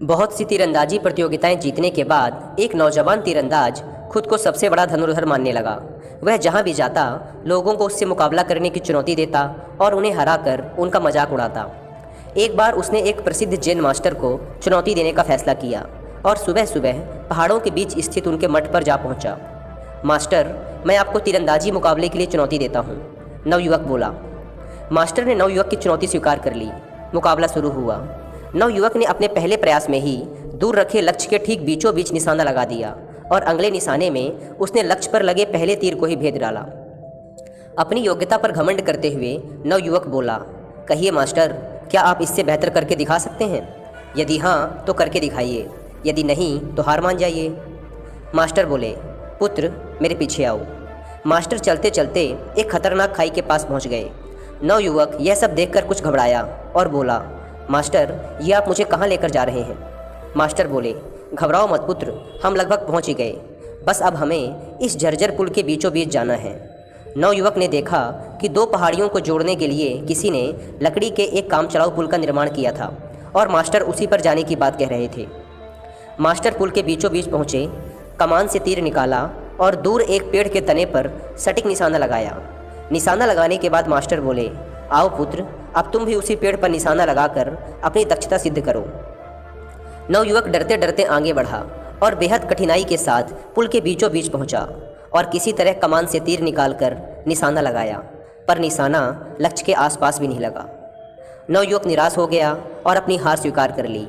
बहुत सी तीरंदाजी प्रतियोगिताएं जीतने के बाद एक नौजवान तीरंदाज खुद को सबसे बड़ा धनुर्धर मानने लगा। वह जहां भी जाता लोगों को उससे मुकाबला करने की चुनौती देता और उन्हें हराकर उनका मजाक उड़ाता। एक बार उसने एक प्रसिद्ध जैन मास्टर को चुनौती देने का फैसला किया और सुबह सुबह पहाड़ों के बीच स्थित उनके मठ पर जा पहुंचा। मास्टर, मैं आपको तीरंदाजी मुकाबले के लिए चुनौती देता हूँ, नवयुवक बोला। मास्टर ने नवयुवक की चुनौती स्वीकार कर ली। मुकाबला शुरू हुआ। नवयुवक ने अपने पहले प्रयास में ही दूर रखे लक्ष्य के ठीक बीचों बीच निशाना लगा दिया और अगले निशाने में उसने लक्ष्य पर लगे पहले तीर को ही भेद डाला। अपनी योग्यता पर घमंड करते हुए नवयुवक बोला, कहिए मास्टर, क्या आप इससे बेहतर करके दिखा सकते हैं? यदि हाँ तो करके दिखाइए, यदि नहीं तो हार मान जाइए। मास्टर बोले, पुत्र मेरे पीछे आओ। मास्टर चलते चलते एक खतरनाक खाई के पास पहुंच गए। नवयुवक यह सब देखकर कुछ घबराया और बोला, मास्टर, ये आप मुझे कहाँ लेकर जा रहे हैं? मास्टर बोले, घबराओ मत पुत्र, हम लगभग पहुँच ही गए, बस अब हमें इस जर्जर पुल के बीचों बीच जाना है। नवयुवक ने देखा कि दो पहाड़ियों को जोड़ने के लिए किसी ने लकड़ी के एक काम चलाऊ पुल का निर्माण किया था और मास्टर उसी पर जाने की बात कह रहे थे। मास्टर पुल के बीचों बीच पहुँचे, कमान से तीर निकाला और दूर एक पेड़ के तने पर सटीक निशाना लगाया। निशाना लगाने के बाद मास्टर बोले, आओ पुत्र, अब तुम भी उसी पेड़ पर निशाना लगाकर अपनी दक्षता सिद्ध करो। नवयुवक डरते डरते आगे बढ़ा और बेहद कठिनाई के साथ पुल के बीचों बीच पहुंचा और किसी तरह कमान से तीर निकालकर निशाना लगाया, पर निशाना लक्ष्य के आसपास भी नहीं लगा। नवयुवक निराश हो गया और अपनी हार स्वीकार कर ली।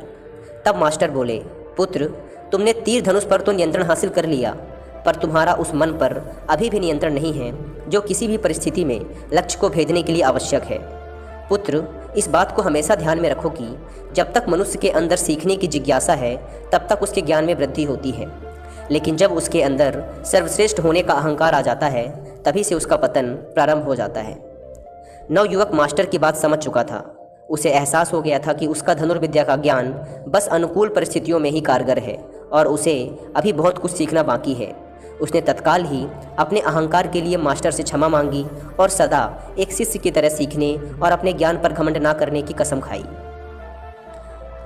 तब मास्टर बोले, पुत्र, तुमने तीर धनुष पर तो नियंत्रण हासिल कर लिया, पर तुम्हारा उस मन पर अभी भी नियंत्रण नहीं है जो किसी भी परिस्थिति में लक्ष्य को भेदने के लिए आवश्यक है। पुत्र, इस बात को हमेशा ध्यान में रखो कि जब तक मनुष्य के अंदर सीखने की जिज्ञासा है तब तक उसके ज्ञान में वृद्धि होती है, लेकिन जब उसके अंदर सर्वश्रेष्ठ होने का अहंकार आ जाता है तभी से उसका पतन प्रारंभ हो जाता है। नवयुवक मास्टर की बात समझ चुका था। उसे एहसास हो गया था कि उसका धनुर्विद्या का ज्ञान बस अनुकूल परिस्थितियों में ही कारगर है और उसे अभी बहुत कुछ सीखना बाकी है। उसने तत्काल ही अपने अहंकार के लिए मास्टर से क्षमा मांगी और सदा एक शिष्य की तरह सीखने और अपने ज्ञान पर घमंड ना करने की कसम खाई।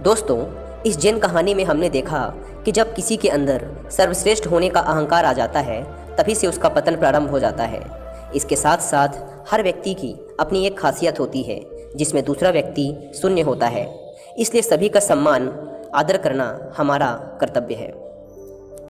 दोस्तों, इस जैन कहानी में हमने देखा कि जब किसी के अंदर सर्वश्रेष्ठ होने का अहंकार आ जाता है तभी से उसका पतन प्रारंभ हो जाता है। इसके साथ साथ हर व्यक्ति की अपनी एक खासियत होती है जिसमें दूसरा व्यक्ति शून्य होता है। इसलिए सभी का सम्मान, आदर करना हमारा कर्तव्य है।